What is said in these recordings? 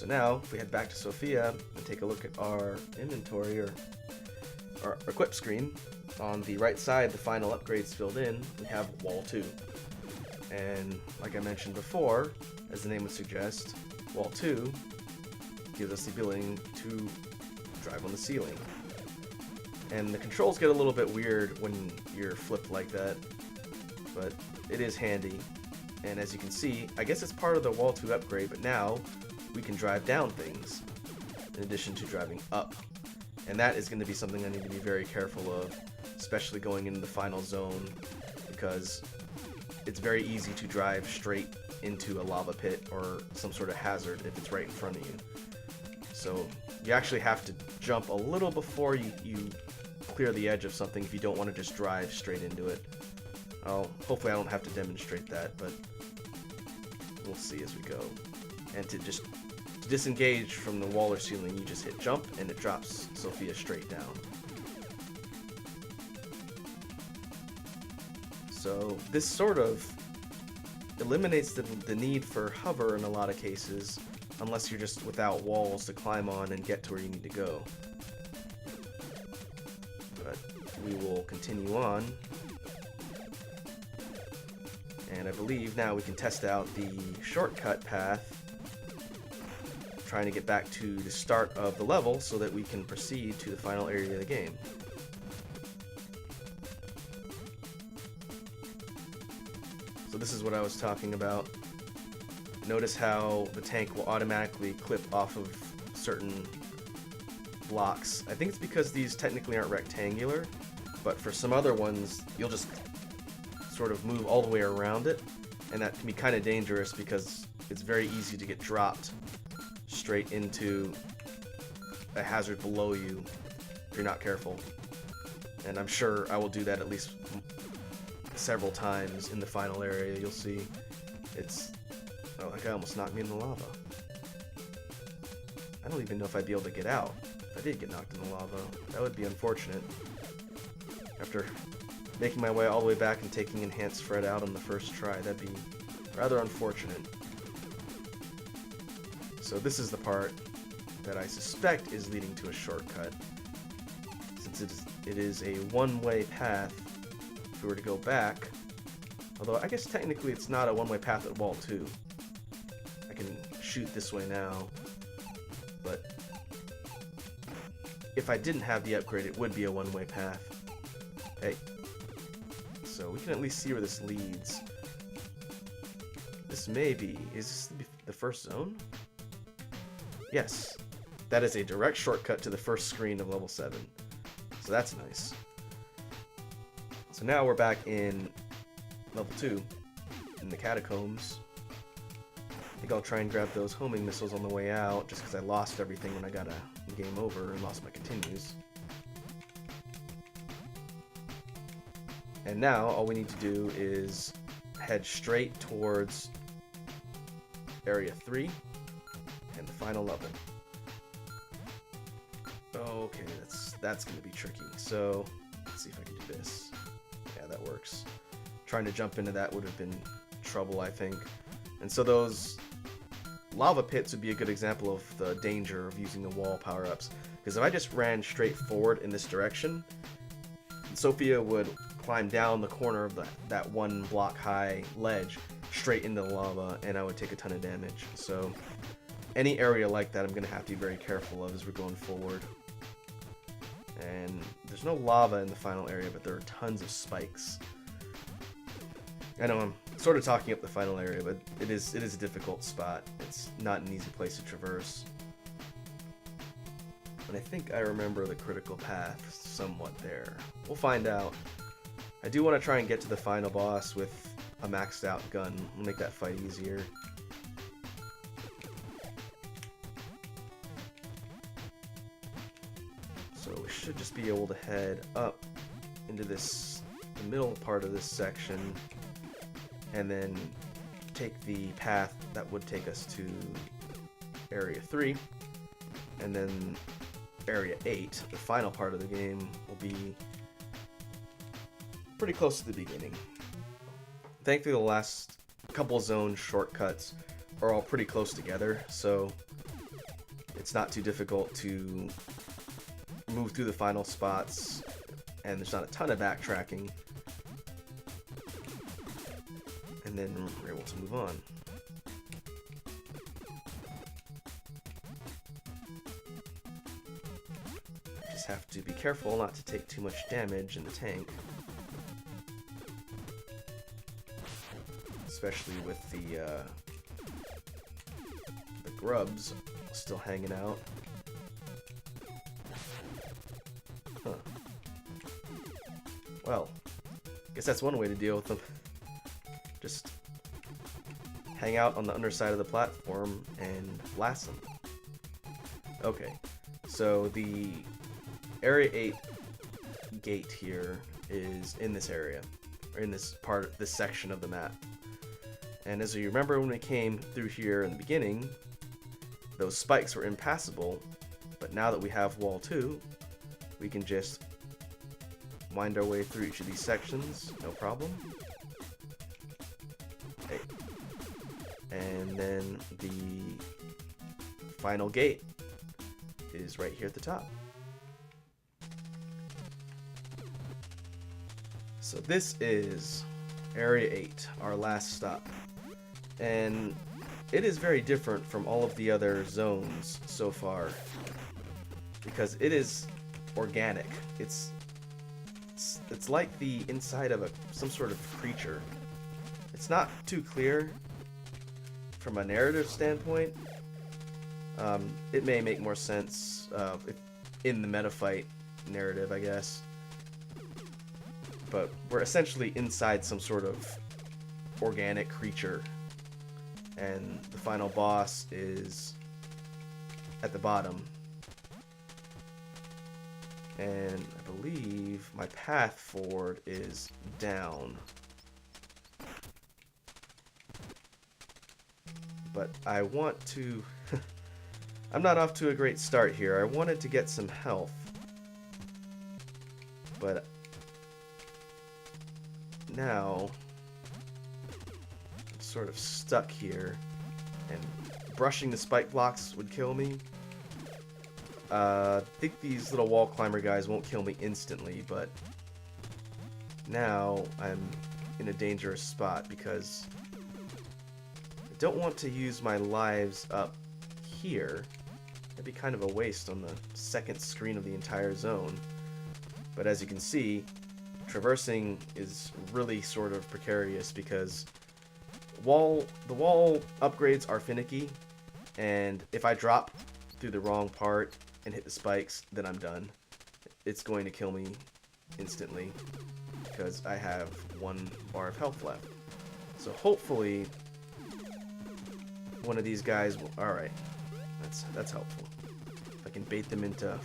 So now, if we head back to Sophia and take a look at our inventory or our equip screen, on the right side, the final upgrades filled in, we have Wall 2. And like I mentioned before, as the name would suggest, Wall 2 gives us the ability to drive on the ceiling. And the controls get a little bit weird when you're flipped like that, but it is handy. And as you can see, I guess it's part of the Wall 2 upgrade, but now we can drive down things in addition to driving up. And that is going to be something I need to be very careful of, especially going into the final zone, because it's very easy to drive straight into a lava pit or some sort of hazard if it's right in front of you. So you actually have to jump a little before you clear the edge of something if you don't want to just drive straight into it. Hopefully I don't have to demonstrate that, but we'll see as we go. And to disengage from the wall or ceiling, you just hit jump and it drops Sophia straight down. So this sort of eliminates the need for hover in a lot of cases, unless you're just without walls to climb on and get to where you need to go. But we will continue on. And I believe now we can test out the shortcut path, trying to get back to the start of the level so that we can proceed to the final area of the game. So this is what I was talking about. Notice how the tank will automatically clip off of certain blocks. I think it's because these technically aren't rectangular, but for some other ones, you'll just sort of move all the way around it, and that can be kind of dangerous because it's very easy to get dropped straight into a hazard below you if you're not careful. And I'm sure I will do that at least several times in the final area. You'll see it's... Oh, that guy almost knocked me in the lava. I don't even know if I'd be able to get out. If I did get knocked in the lava, that would be unfortunate. After making my way all the way back and taking Enhanced Fred out on the first try, that'd be rather unfortunate. So this is the part that I suspect is leading to a shortcut, since it is a one-way path. If we were to go back, although I guess technically it's not a one-way path at Wall 2. I can shoot this way now, but if I didn't have the upgrade, it would be a one-way path. Hey, so we can at least see where this leads. This may be... Is this the first zone? Yes. That is a direct shortcut to the first screen of level 7. So that's nice. So now we're back in level 2, in the catacombs. I think I'll try and grab those homing missiles on the way out, just because I lost everything when I got a game over and lost my continues. And now all we need to do is head straight towards Area 3 and the final level. Okay, that's going to be tricky. So let's see if I can do this. Yeah, that works. Trying to jump into that would have been trouble, I think. And so those lava pits would be a good example of the danger of using the wall power-ups. Because if I just ran straight forward in this direction, Sophia would climb down the corner of that one block high ledge straight into the lava, and I would take a ton of damage. So any area like that I'm going to have to be very careful of as we're going forward. And there's no lava in the final area, but there are tons of spikes. I know I'm sort of talking up the final area, but it is a difficult spot. It's not an easy place to traverse. And I think I remember the critical path somewhat there. We'll find out. I do want to try and get to the final boss with a maxed out gun. We'll make that fight easier. So we should just be able to head up into the middle part of this section, and then take the path that would take us to Area 3, and then Area 8, the final part of the game, will be pretty close to the beginning. Thankfully, the last couple zone shortcuts are all pretty close together, so it's not too difficult to move through the final spots, and there's not a ton of backtracking. And then we're able to move on. Just have to be careful not to take too much damage in the tank. Especially with the grubs still hanging out. Huh. Well, guess that's one way to deal with them. Just hang out on the underside of the platform and blast them. Okay, so the Area 8 gate here is in this area, or in this part, this section of the map. And as you remember, when we came through here in the beginning, those spikes were impassable, but now that we have Wall 2, we can just wind our way through each of these sections, no problem. Okay. And then the final gate is right here at the top. So this is Area 8, our last stop. And it is very different from all of the other zones so far, because it is organic. It's like the inside of some sort of creature. It's not too clear from a narrative standpoint. It may make more sense in the meta fight narrative, I guess. But we're essentially inside some sort of organic creature. And the final boss is at the bottom. And I believe my path forward is down. But I want to... I'm not off to a great start here. I wanted to get some health. But now I'm sort of stuck here, and brushing the spike blocks would kill me. I think these little wall climber guys won't kill me instantly, but now I'm in a dangerous spot because I don't want to use my lives up here. That'd be kind of a waste on the second screen of the entire zone. But as you can see, traversing is really sort of precarious because the wall upgrades are finicky, and if I drop through the wrong part and hit the spikes, then I'm done. It's going to kill me instantly because I have 1 bar of health left. So hopefully one of these guys will... Alright, that's helpful. If I can bait them into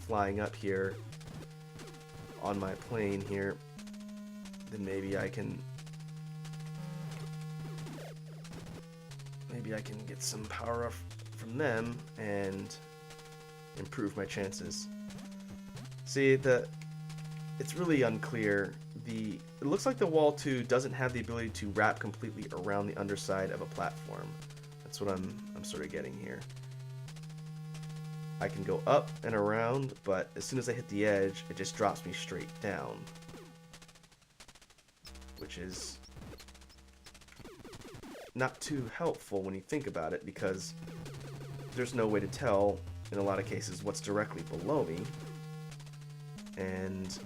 flying up here on my plane here, then maybe I can get some power up from them and improve my chances. See, it's really unclear. It looks like the Wall 2 doesn't have the ability to wrap completely around the underside of a platform. That's what I'm sort of getting here. I can go up and around, but as soon as I hit the edge, it just drops me straight down. Which is not too helpful when you think about it, because there's no way to tell, in a lot of cases, what's directly below me. And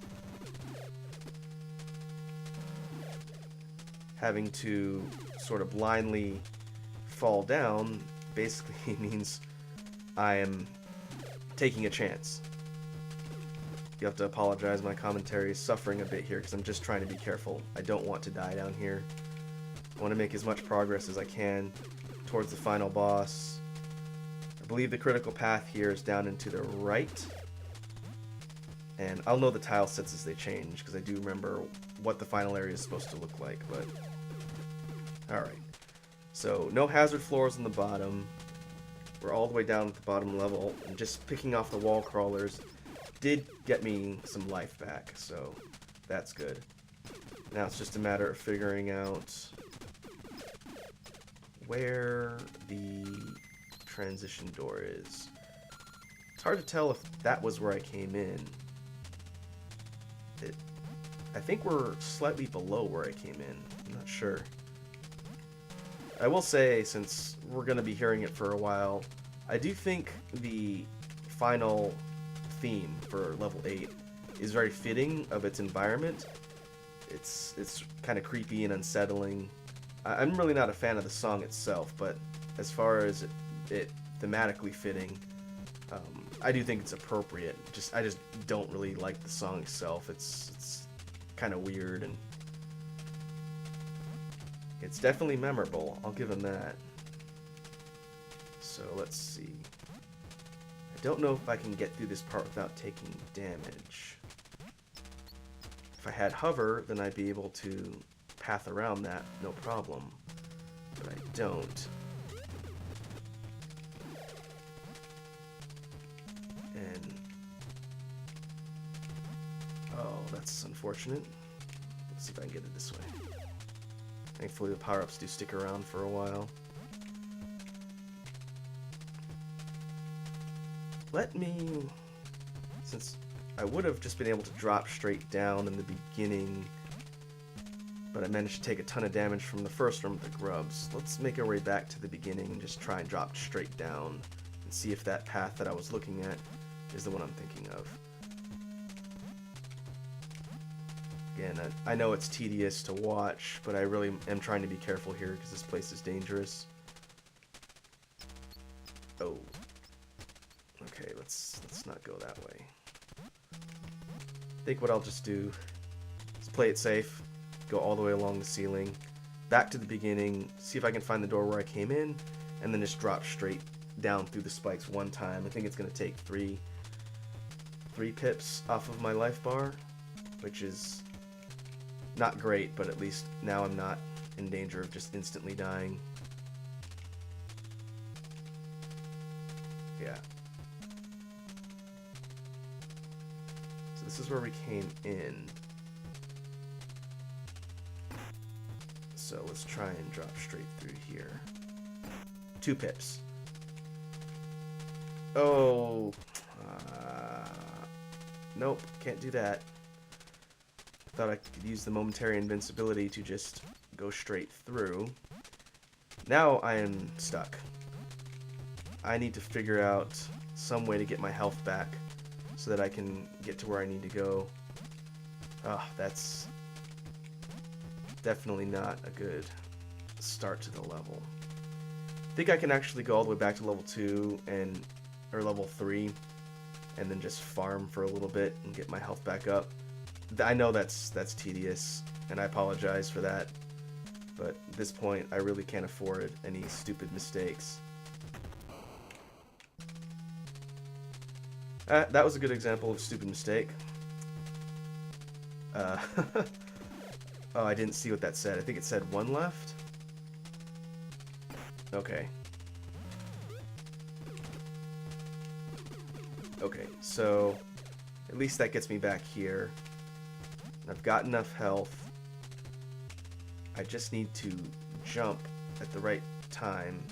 having to sort of blindly fall down basically means I am taking a chance. You have to apologize, my commentary is suffering a bit here because I'm just trying to be careful. I don't want to die down here. I want to make as much progress as I can towards the final boss. I believe the critical path here is down and to the right. And I'll know the tile sets as they change because I do remember what the final area is supposed to look like, but... Alright. So, no hazard floors on the bottom. We're all the way down at the bottom level, and just picking off the wall crawlers did get me some life back, so that's good. Now it's just a matter of figuring out where the transition door is. It's hard to tell if that was where I came in. I think we're slightly below where I came in. I'm not sure. I will say, since we're going to be hearing it for a while, I do think the final theme for level 8 is very fitting of its environment. It's kind of creepy and unsettling. I'm really not a fan of the song itself, but as far as it thematically fitting, I do think it's appropriate. I just don't really like the song itself. It's kind of weird, and it's definitely memorable. I'll give him that. So let's see. I don't know if I can get through this part without taking damage. If I had hover, then I'd be able to path around that, no problem. But I don't. And oh, that's unfortunate. Let's see if I can get it this way. Thankfully the power-ups do stick around for a while. Let me, since I would have just been able to drop straight down in the beginning, but I managed to take a ton of damage from the first room with the grubs. Let's make our way back to the beginning and just try and drop straight down and see if that path that I was looking at is the one I'm thinking of. Again, I know it's tedious to watch, but I really am trying to be careful here because this place is dangerous. Oh. Okay, let's not go that way. I think what I'll just do is play it safe, go all the way along the ceiling, back to the beginning, see if I can find the door where I came in, and then just drop straight down through the spikes one time. I think it's going to take three pips off of my life bar, which is not great, but at least now I'm not in danger of just instantly dying. Yeah. So this is where we came in. So let's try and drop straight through here. 2 pips. Oh. Nope, can't do that. Thought I could use the momentary invincibility to just go straight through. Now I am stuck. I need to figure out some way to get my health back so that I can get to where I need to go. Ah, that's definitely not a good start to the level. I think I can actually go all the way back to level 2 or level 3 and then just farm for a little bit and get my health back up. I know that's tedious, and I apologize for that, but at this point I really can't afford any stupid mistakes. That was a good example of a stupid mistake. Oh, I didn't see what that said. I think it said 1 left. Okay. Okay, so at least that gets me back here. I've got enough health. I just need to jump at the right time